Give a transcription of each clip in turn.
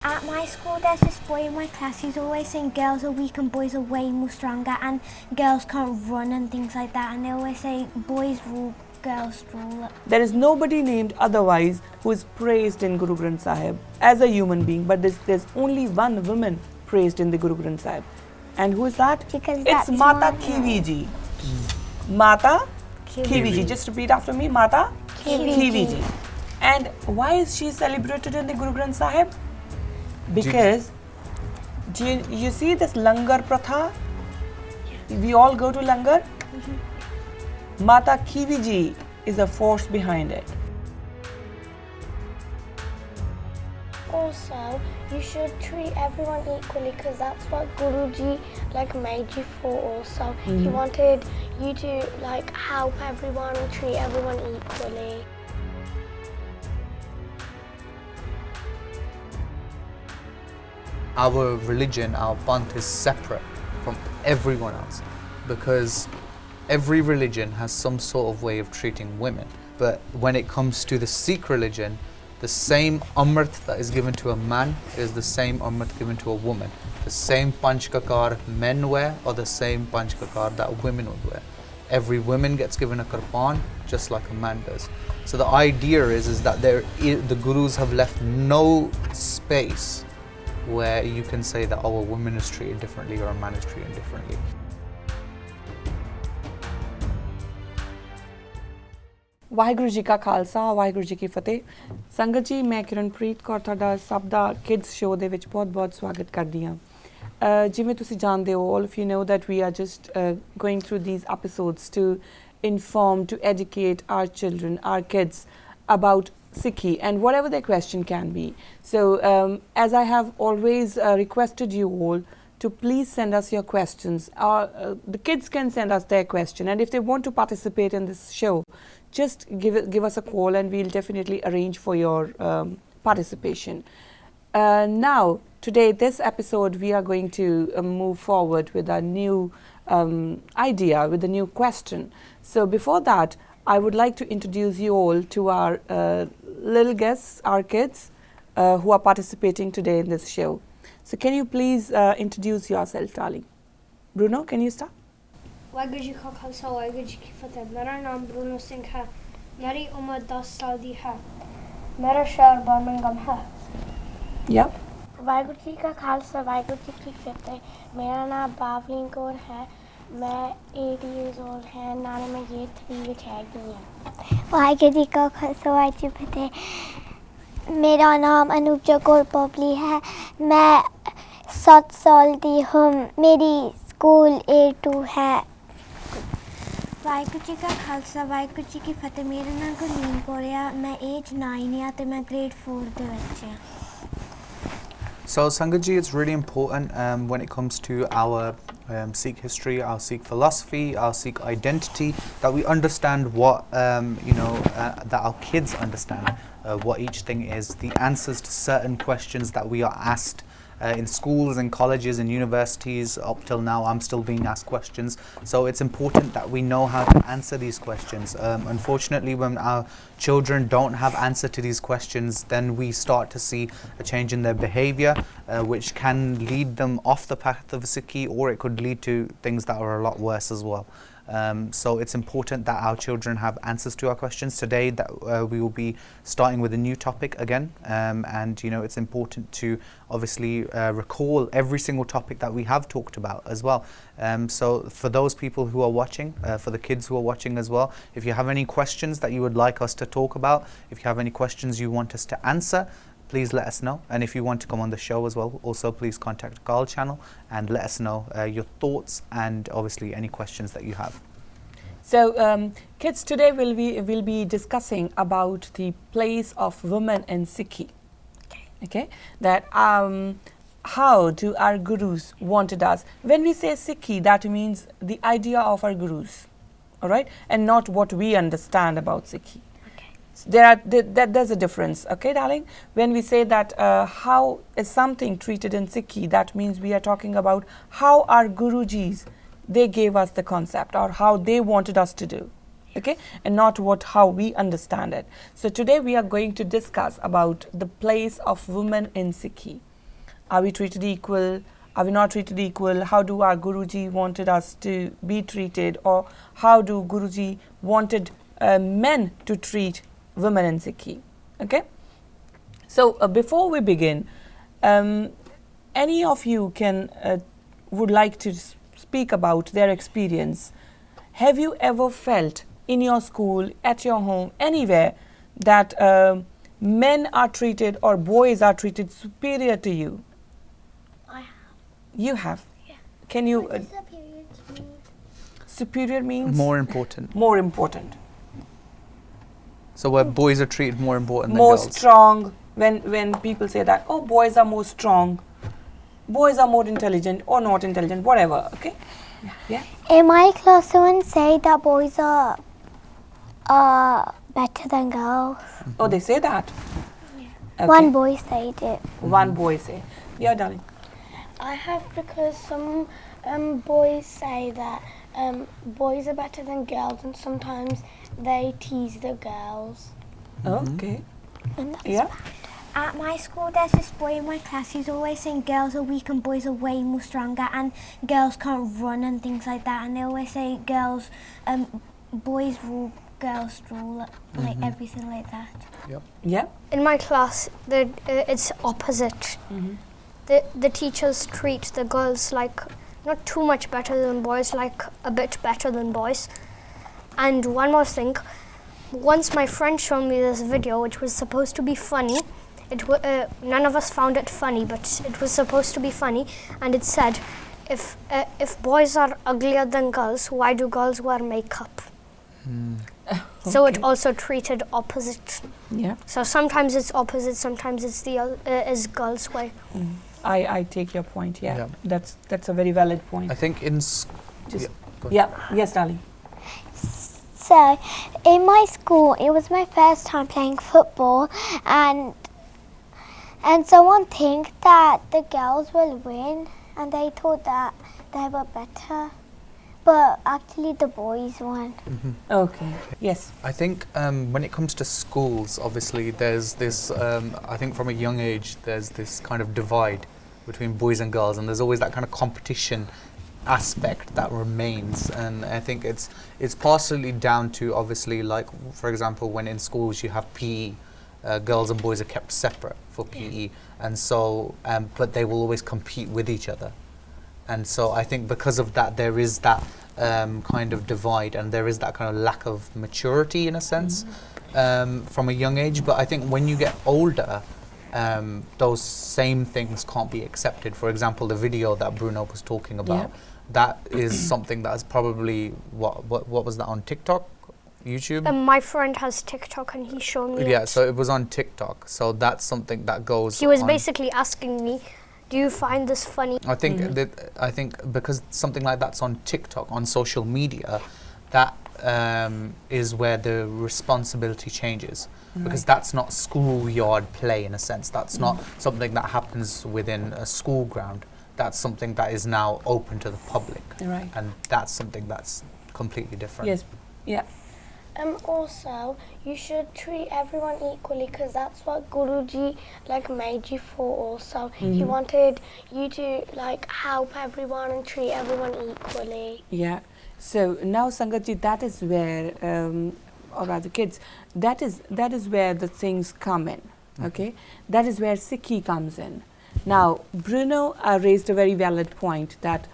At my school, there's this boy in my class. He's always saying girls are weak and boys are way more stronger, and girls can't run and things like that. And they always say boys rule, girls rule. There is nobody named otherwise who is praised in Guru Granth Sahib as a human being, but there's only one woman praised in the Guru Granth Sahib. And who is that? Because it's Mata Khivi Ji. Mata Khivi Ji. Just repeat after me. Mata Khivi Ji. And why is she celebrated in the Guru Granth Sahib? Because you see this langar pratha? We all go to langar. Mata Khivi Ji is a force behind it. Also, you should treat everyone equally because that's what Guruji made you for also. He wanted you to help everyone and treat everyone equally. Our religion, our panth is separate from everyone else because every religion has some sort of way of treating women. But when it comes to the Sikh religion, the same Amrit that is given to a man is the same Amrit given to a woman. The same Panch Kakkar men wear or the same Panch Kakkar that women would wear. Every woman gets given a kirpan just like a man does. So the idea is that the Gurus have left no space where you can say that a woman is treated differently or a man is treated differently. Waheguru ji ਕਾ ਖਾਲਸਾ ਵਾਹਿਗੁਰੂ ਜੀ ਕੀ ਫਤਿਹ ਸੰਗਤ ਜੀ ਮੈਂ ਕਿਰਨਪ੍ਰੀਤ ਕੌਰ ਤੁਹਾਡਾ ਸਭ ਦਾ kids show ਦੇ ਵਿੱਚ ਬਹੁਤ-ਬਹੁਤ ਸਵਾਗਤ ਕਰਦੀ ਹਾਂ ਜਿਵੇਂ ਤੁਸੀਂ ਜਾਣਦੇ ਹੋ all of you know that we are just going through these episodes to inform, to educate our children, our kids about Sikhi and whatever their question can be. So as I have always requested you all to please send us your questions. The kids can send us their question, and if they want to participate in this show, just give us a call and we'll definitely arrange for your participation. Now, today, this episode, we are going to move forward with a new idea, with a new question. So before that, I would like to introduce you all to our little guests, our kids, who are participating today in this show. So can you please introduce yourself, darling? Bruno, can you start? Waheguru ji का खालसा वाहिगुरू जी की फतेह मेरा नाम Bruno Singh है मेरी उम्र 10 साल दी है मेरा शहर बर्मिंघम है Yeah. वाहिगुरू जी का खालसा वाहिगुरू जी की फतेह मेरा नाम बावलीन कौर है मैं 8 years old है नाने में ये 3 ਵਿੱਚ ਹੈਗੀ ਹਾਂ ਵਾਹਿਗੁਰੂ ਜੀ ਕਾ ਖਾਲਸਾ ਵਾਹਿਗੁਰੂ ਜੀ ਕੀ ਫਤਿਹ ਮੇਰਾ ਨਾਮ ਅਨੂਜਾ ਕੌਰ ਪੋਪਲੀ ਹੈ ਮੈਂ 7 ਸਾਲ ਦੀ ਹਾਂ ਮੇਰੀ ਸਕੂਲ A2 ਹੈ ਵਾਹਿਗੁਰੂ ਜੀ ਕਾ ਖਾਲਸਾ ਵਾਹਿਗੁਰੂ ਜੀ ਕੀ ਫਤਿਹ ਮੇਰਾ ਨਾਮ ਗੁਰਲੀਨ ਕੌਰ ਆ ਮੈਂ ਏਜ 9 ਆ ਤੇ ਮੈਂ ਗ੍ਰੇਡ 4 ਦੇ ਵਿੱਚ ਆ So Sangatji, it's really important when it comes to our Sikh history, our Sikh philosophy, our Sikh identity, that we understand what, that our kids understand what each thing is, the answers to certain questions that we are asked in schools and colleges and universities. Up till now, I'm still being asked questions. So it's important that we know how to answer these questions. Unfortunately, when our children don't have answer to these questions, then we start to see a change in their behavior, which can lead them off the path of Sikhi, or it could lead to things that are a lot worse as well. So it's important that our children have answers to our questions. Today that we will be starting with a new topic again, and it's important to obviously recall every single topic that we have talked about as well. So for those people who are watching, for the kids who are watching as well, if you have any questions that you would like us to talk about, if you have any questions you want us to answer, please let us know. And if you want to come on the show as well, also please contact the Kaur channel and let us know your thoughts and obviously any questions that you have. So kids, today we'll be discussing about the place of women in Sikhi. Okay, that how do our gurus wanted us? When we say Sikhi, that means the idea of our gurus, all right, and not what we understand about Sikhi. There's a difference, okay, darling? When we say that how is something treated in Sikhi, that means we are talking about how our Gurujis, they gave us the concept or how they wanted us to do, okay, and not how we understand it. So today we are going to discuss about the place of women in Sikhi. Are we treated equal? Are we not treated equal? How do our Guruji wanted us to be treated, or how do Guruji wanted men to treat women in Sikhi? Okay. So before we begin, any of you would like to speak about their experience. Have you ever felt in your school, at your home, anywhere that men are treated or boys are treated superior to you? I have. You have? Yeah. Can you... What does superior mean? superior means? More important. More important. So where boys are treated more important than More girls. strong. When people say that, oh, boys are more strong, boys are more intelligent or not intelligent, whatever, okay? Yeah. In my class, someone said that boys are better than girls. Oh, they say that? Okay. One boy said it. One boy say. Yeah, darling. I have, because some boys say that boys are better than girls, and sometimes they tease the girls. Okay. And that's Yeah. At my school, there's this boy in my class. He's always saying girls are weak and boys are way more stronger, and girls can't run and things like that. And they always say girls, boys rule, girls rule, like everything like that. Yeah. In my class, it's opposite. The teachers treat the girls like not too much better than boys, like a bit better than boys. And one more thing, once my friend showed me this video, which was supposed to be funny. None of us found it funny, but it was supposed to be funny, and it said, if boys are uglier than girls, why do girls wear makeup? So it also treated opposite. Yeah. So sometimes it's opposite, sometimes it's is girls' way. I take your point. Yeah. Yeah. That's a very valid point. I think in Yes, darling. So, in my school, it was my first time playing football, and someone think that the girls will win, and they thought that they were better, but actually the boys won. Okay. Yes. I think when it comes to schools, obviously there's this, I think from a young age, there's this kind of divide between boys and girls, and there's always that kind of competition aspect that remains. And I think it's partially down to, obviously, like, for example, when in schools you have PE, girls and boys are kept separate for PE, and so, but they will always compete with each other. And so I think because of that, there is that kind of divide, and there is that kind of lack of maturity in a sense from a young age. But I think when you get older, those same things can't be accepted. For example, the video that Bruno was talking about, that is something that is probably, what was that, on TikTok? YouTube? My friend has TikTok and he showed me Yeah, it. so it was on TikTok. So that's something that goes He was on. basically asking me, do you find this funny? I think I think because something like that's on TikTok, on social media, that is where the responsibility changes, because that's not schoolyard play in a sense. That's not something that happens within a school ground. That's something that is now open to the public, Right. and that's something that's completely different. Yes. Yeah. Also, you should treat everyone equally, because that's what Guruji made you for. Also, he wanted you to help everyone and treat everyone equally. Yeah. So now, Sangatji, that is where, or rather, kids, that is where the things come in. Okay, that is where Sikhi comes in. Now, Bruno raised a very valid point that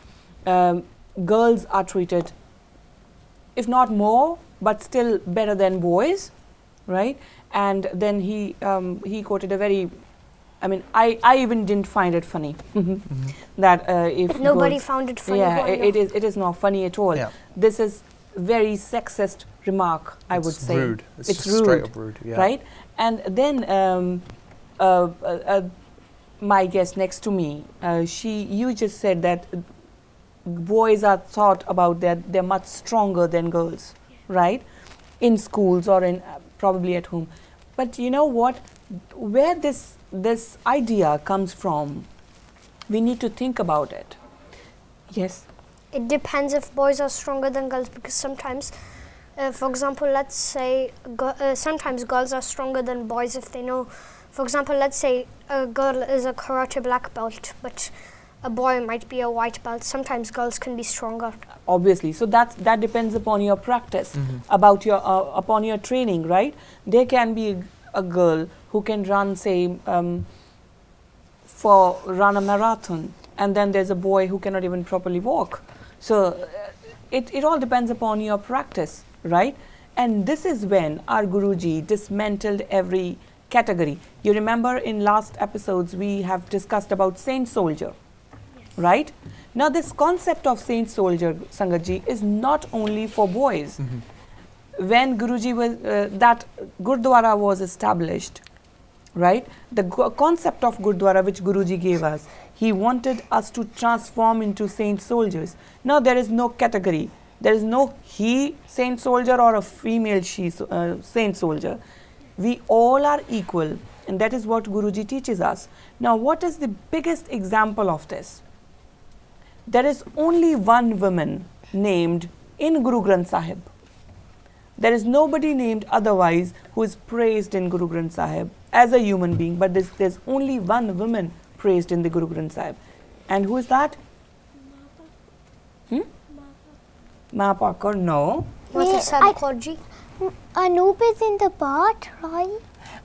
girls are treated, if not more, but still better than boys, right? And then he quoted a very, I mean, I even didn't find it funny that if Nobody girls, found it funny. yeah, why not? it is not funny at all. Yeah. This is very sexist remark, I would It's say. rude. It's just rude, straight up rude, yeah. right? And then my guest next to me, you just said that boys are thought about that they're much stronger than girls, right? In schools or in probably at home. But you know what? Where this idea comes from, we need to think about it. Yes. It depends if boys are stronger than girls, because sometimes, for example, let's say sometimes girls are stronger than boys if they know, For example, let's say a girl is a karate black belt, but a boy might be a white belt. Sometimes girls can be stronger. Obviously, so that depends upon your practice, about your upon your training, right? There can be a girl who can run, say, run a marathon, and then there's a boy who cannot even properly walk. So it all depends upon your practice, right? And this is when our Guruji dismantled every category. You remember in last episodes we have discussed about saint soldier, right? Now this concept of saint soldier, Sangatji, is not only for boys. When Guruji was, that Gurdwara was established, right? The concept of Gurdwara which Guruji gave us, he wanted us to transform into saint soldiers. Now there is no category. There is no he saint soldier or a female she saint soldier. We all are equal, and that is what Guruji teaches us. Now what is the biggest example of this? There is only one woman named in Guru Granth Sahib. There is nobody named otherwise who is praised in Guru Granth Sahib as a human being, but there's only one woman praised in the Guru Granth Sahib. And who is that? Mapa Kaur, no. Mata Sahib Kaur Ji. Anup is in the part, right?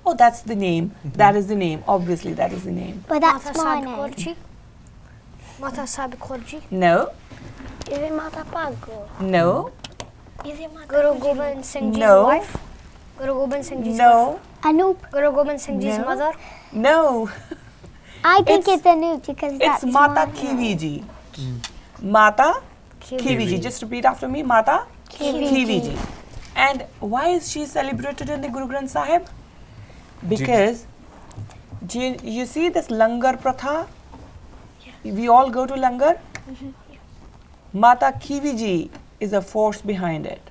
Oh, that's the name. That is the name. Obviously, that is the name. But that's Mata my Sahib name. Kaur Ji. Mata Sahib Kaur Ji. No, Is it Mata Pago? no, Is it Mata Guru Gobind Singh Ji's No. wife. Guru Gobind Singh Ji's wife. no, Anup. Guru Gobind Singh Ji's No. mother. no. I think It's- it's Anup because that's It's Mata my Khivi Ji. Mata Khivi Ji. Just repeat after me. Mata Khivi Ji. And why is she celebrated in the Guru Granth Sahib? Because you see this langar pratha? We all go to langar. Mata Khivi Ji is a force behind it.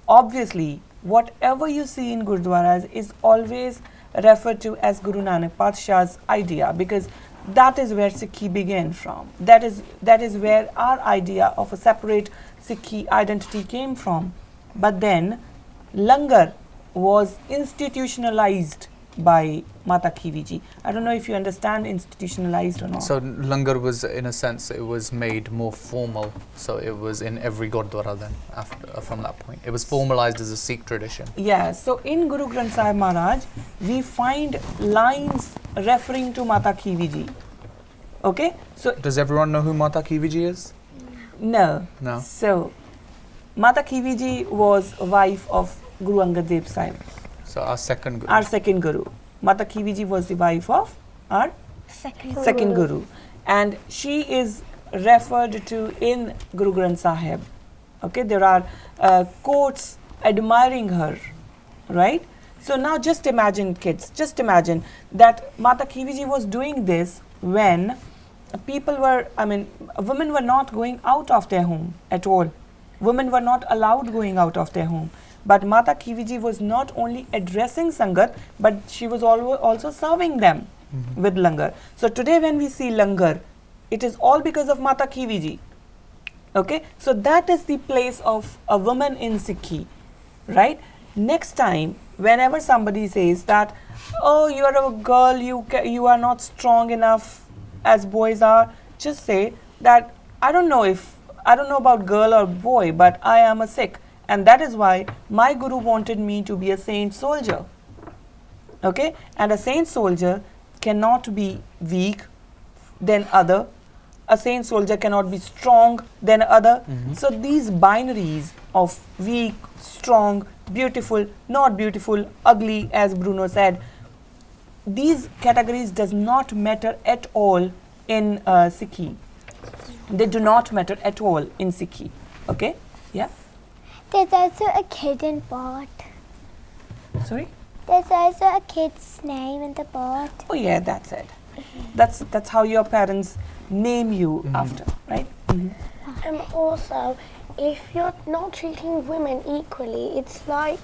Obviously, whatever you see in Gurdwaras is always referred to as Guru Nanak Padshah's idea, because that is where Sikhi began from. That is where our idea of a separate Sikhi identity came from. But then langar was institutionalized by Mata Khivi Ji. I don't know if you understand institutionalized or not. So langar was, in a sense, it was made more formal. So it was in every Gurdwara then, from that point. It was formalized as a Sikh tradition. Yeah, so in Guru Granth Sahib Maharaj, we find lines referring to Mata Khivi Ji. Okay, so Does everyone know who Mata Khivi Ji is? no. No. So Mata Khivi Ji was wife of Guru Angad Dev Sahib, So our second Guru. our second Guru. Mata Khivi Ji was the wife of our second Guru, and she is referred to in Guru Granth Sahib. Okay, there are quotes admiring her, right? So now just imagine, kids, just imagine that Mata Khivi Ji was doing this when women were not going out of their home at all. Women were not allowed going out of their home. But Mata Khivi Ji was not only addressing Sangat, but she was also serving them with langar. So today when we see langar, it is all because of Mata Khivi Ji. Okay, so that is the place of a woman in Sikhi, right? Next time, whenever somebody says that, oh, you are a girl, you are not strong enough as boys are, just say that I don't know about girl or boy, but I am a Sikh. And that is why my Guru wanted me to be a saint soldier. Okay? And a saint soldier cannot be weak than other. A saint soldier cannot be strong than other. So these binaries of weak, strong, beautiful, not beautiful, ugly, as Bruno said, these categories does not matter at all in Sikhi. They do not matter at all in Sikhi. Okay? Yeah? There's also a kid in Bart. Sorry? There's also a kid's name in the Bart. Oh yeah, that's it. That's how your parents name you after, right? Also, if you're not treating women equally, it's like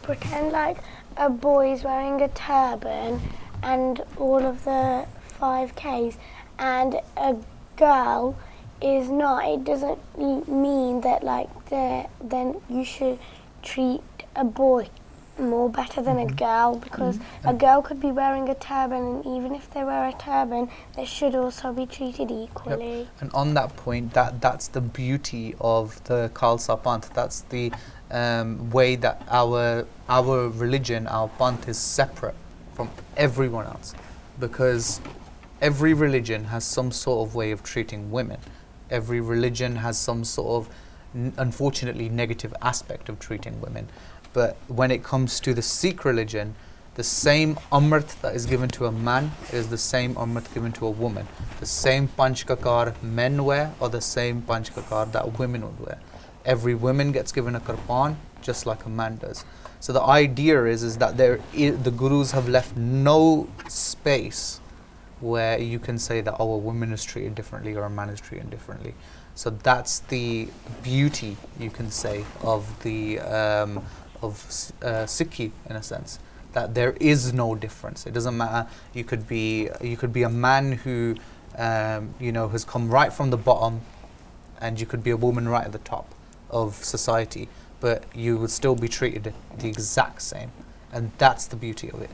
pretend like a boy's wearing a turban and all of the 5Ks, and a girl is not. It doesn't mean that like then you should treat a boy more better than a girl, because a girl could be wearing a turban, and even if they wear a turban, they should also be treated equally. Yep. And on that point, that's the beauty of the Khalsa Panth. That's the way that our religion, our Panth, is separate from everyone else, because every religion has some sort of way of treating women. Every religion has some sort of unfortunately negative aspect of treating women. But when it comes to the Sikh religion, the same Amrit that is given to a man is the same Amrit given to a woman. The same Panch Kakkar men wear or the same Panch Kakkar that women would wear. Every woman gets given a kirpan just like a man does. So the idea is that the Gurus have left no space where you can say that, oh, a woman is treated differently or a man is treated differently. So that's the beauty, you can say, of the Sikhi, in a sense, that there is no difference. It doesn't matter. You could be a man who has come right from the bottom, and you could be a woman right at the top of society, but you would still be treated the exact same, and that's the beauty of it.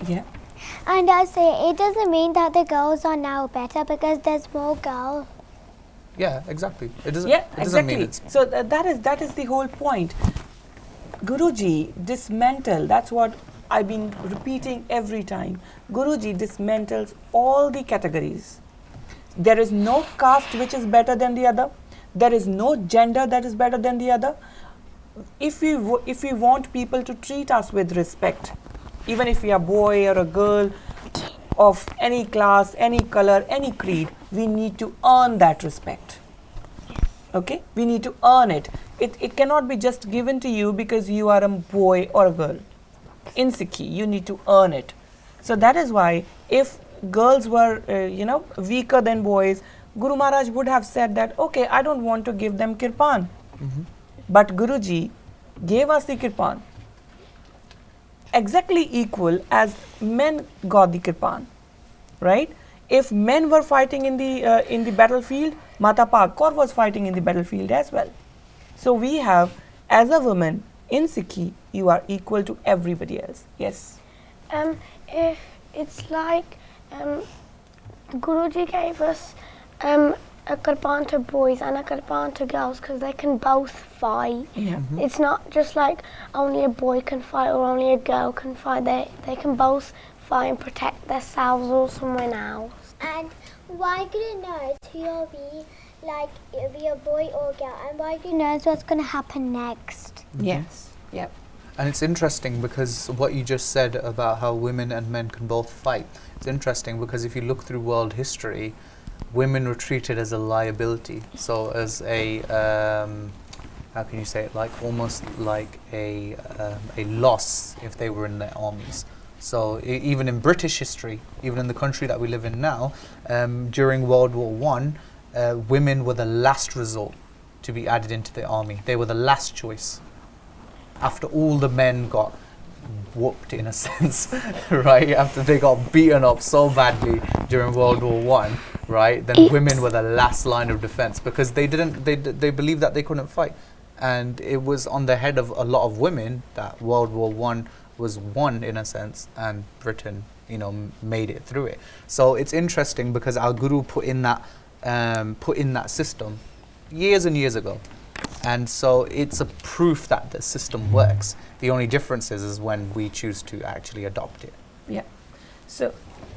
Yeah. And I say it doesn't mean that the girls are now better because there's more girls. Yeah, exactly. It doesn't. Yeah, it doesn't mean exactly. it's So that is the whole point. Guruji dismantle. That's what I've been repeating every time. Guruji dismantles all the categories. There is no caste which is better than the other. There is no gender that is better than the other. If we want people to treat us with respect, even if we are a boy or a girl of any class, any color, any creed, we need to earn that respect. Okay? We need to earn it. It cannot be just given to you because you are a boy or a girl. In Sikhi, you need to earn it. So that is why if girls were, weaker than boys, Guru Maharaj would have said that, okay, I don't want to give them kirpan. But Guruji gave us the kirpan exactly equal as men got the kirpan, right? If men were fighting in the battlefield, Mata Kaur was fighting in the battlefield as well. So we have, as a woman in Sikhi, you are equal to everybody else. Yes. If it's like Guruji gave us a kirpan to boys and a kirpan to girls because they can both fight. Yeah. It's not just like only a boy can fight or only a girl can fight. They can both fight and protect themselves or someone else. And why Guru knows who you'll be, like it'll be a boy or a girl, and why Guru knows what's going to happen next. Yes. Yep. And it's interesting because what you just said about how women and men can both fight, it's interesting because if you look through world history, women were treated as a liability. So as a, how can you say it, like almost like a loss if they were in their armies. So even in British history, even in the country that we live in now, during World War I, women were the last resort to be added into the army. They were the last choice. After all the men got whooped in a sense, right? After they got beaten up so badly during World War I, right? Then women were the last line of defense because they believed that they couldn't fight. And it was on the head of a lot of women that World War I was won in a sense, and Britain, made it through it. So it's interesting because our Guru put in that system years and years ago. And so it's a proof that the system works. The only difference is when we choose to actually adopt it. Yeah. So,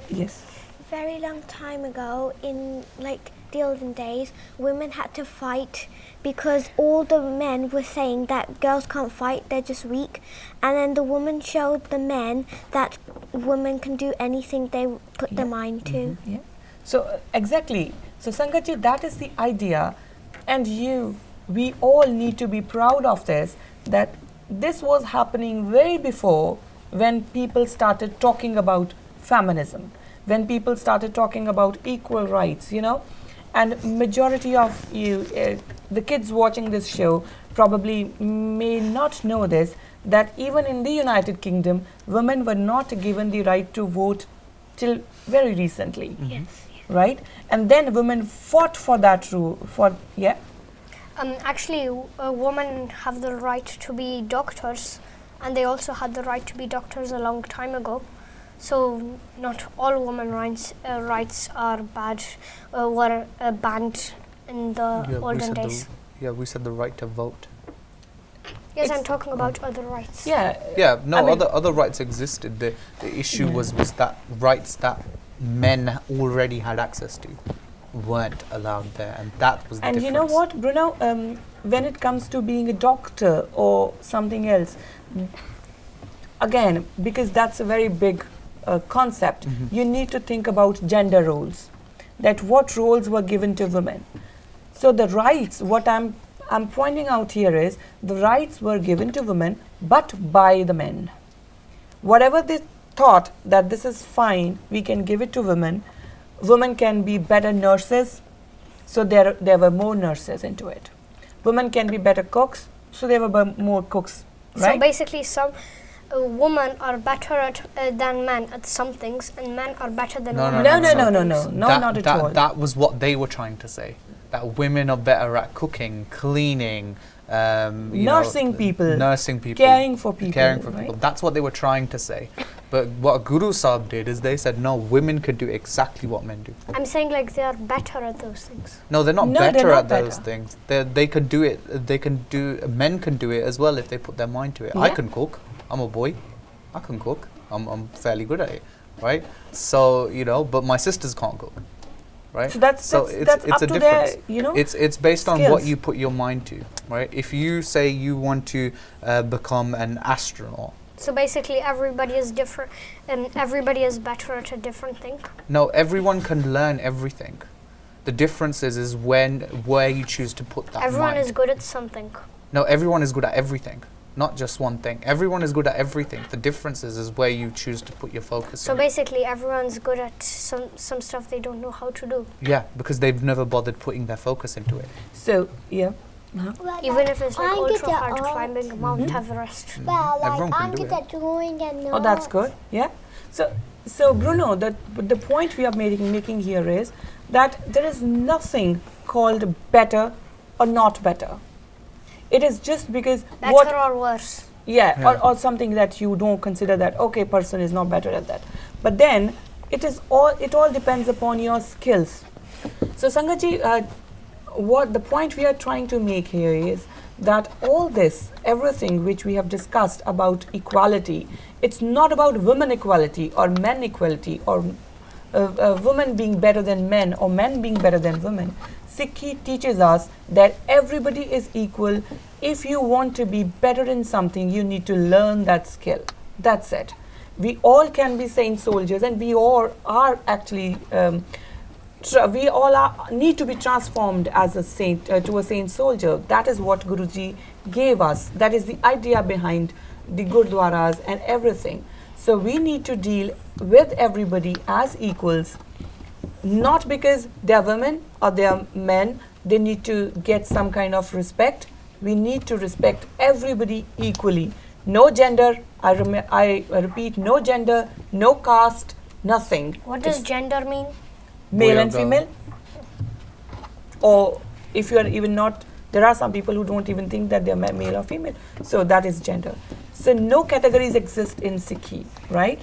yes. Very long time ago, in like the olden days, women had to fight because all the men were saying that girls can't fight, they're just weak. And then the woman showed the men that women can do anything they put their mind to. Yeah. So, exactly. So, Sangatji, that is the idea. And we all need to be proud of this, that this was happening way before when people started talking about feminism, when people started talking about equal rights, and majority of the kids watching this show probably may not know this, that even in the United Kingdom, women were not given the right to vote till very recently. Yes. Right? And then women fought for that rule, Actually, women have the right to be doctors and they also had the right to be doctors a long time ago. So not all women rights are bad, were banned in the olden days. We said the right to vote. Yes, I'm talking about other rights. Yeah, no, other rights existed. The issue was that rights that men already had access to weren't allowed there, and that was the difference. And you know what, Bruno, when it comes to being a doctor or something else, again, because that's a very big concept, you need to think about gender roles, that what roles were given to women. So the rights, what I'm pointing out here is, the rights were given to women, but by the men. Whatever they thought that this is fine, we can give it to women. Women can be better nurses, so there were more nurses into it. Women can be better cooks, so there were more cooks, right? So basically, some women are better than men at some things, and men are better than women. No, not at all. That was what they were trying to say. That women are better at cooking, cleaning, nursing people, caring for people. Right? That's what they were trying to say. But what Guru Sahib did is they said, no, women could do exactly what men do. I'm saying like they are better at those things. No, they're not better at those things. They could do it. Men can do it as well if they put their mind to it. Yeah. I can cook. I'm a boy. I can cook. I'm fairly good at it, right? So but my sisters can't cook. Right? So that's it's a to difference. Their, it's based skills. on what you put your mind to, right? If you say you want to become an astronaut. So basically, everybody is different, and everybody is better at a different thing. No, everyone can learn everything. The difference is where you choose to put that. Everyone is good at something. No, everyone is good at everything. Not just one thing. Everyone is good at everything. The difference is where you choose to put your focus. So basically, everyone's good at some stuff they don't know how to do. Yeah, because they've never bothered putting their focus into it. So yeah. Well, Even if it's like I'm ultra good at hard art. climbing Mount Everest. Well, Everyone like can I'm do good it. at drawing and Oh, that's good. Yeah. So Bruno, the point we are making here is that there is nothing called better or not better. It is just because Better or worse. Yeah. Or something that you don't consider that okay, person is not better at that. But then it all depends upon your skills. So Sangaji, what the point we are trying to make here is that everything which we have discussed about equality, it's not about women equality or men equality or women being better than men or men being better than women. Sikhi teaches us that everybody is equal. If you want to be better in something, you need to learn that skill. That's it. We all can be saint soldiers, and we all are actually need to be transformed as a saint to a saint soldier. That is what Guruji gave us. That is the idea behind the gurdwaras and everything. So we need to deal with everybody as equals, not because they are women or they are men. They need to get some kind of respect. We need to respect everybody equally. No gender. I repeat, no gender, no caste, nothing. What does gender mean? Male and female. Or if you are even not, there are some people who don't even think that they are male or female. So that is gender. So no categories exist in Sikhi, right?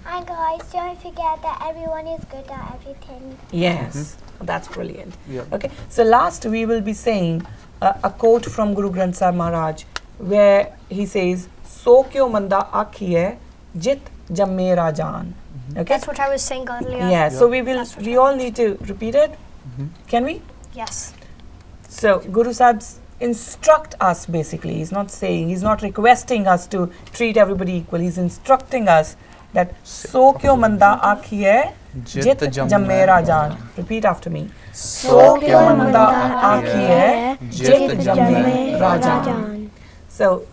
And guys, don't forget that everyone is good at everything. Yes, that's brilliant. Yeah. Okay, so last we will be saying a quote from Guru Granth Sahib Maharaj, where he says, "So kyo manda akhiye jit jamme rajan." Okay, That's what I was saying earlier. yeah. So we all need to repeat it. Can we? Yes. So Guru Sahib instruct us basically. He's not requesting us to treat everybody equal. He's instructing us that so kyo manda akhiye jit jamme rajan. Repeat after me. So kyo manda akhiye jit jamme rajan. So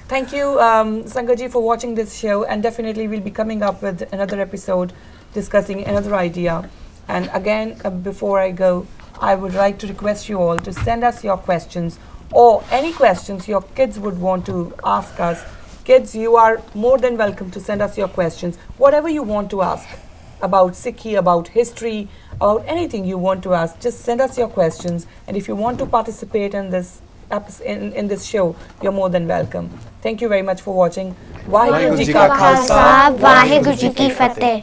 thank you Sangaji for watching this show, and definitely we'll be coming up with another episode discussing another idea. And again, before I go, I would like to request you all to send us your questions or any questions your kids would want to ask us. Kids, you are more than welcome to send us your questions, whatever you want to ask about Sikhi, about history, about anything you want to ask. Just send us your questions, and if you want to participate in this in this show, you're more than welcome. Thank you very much for watching. Vaheguru Vaheguru Ji Ji Ka Ka Khalsa, Khalsa, Vaheguru Ji Ki Fateh.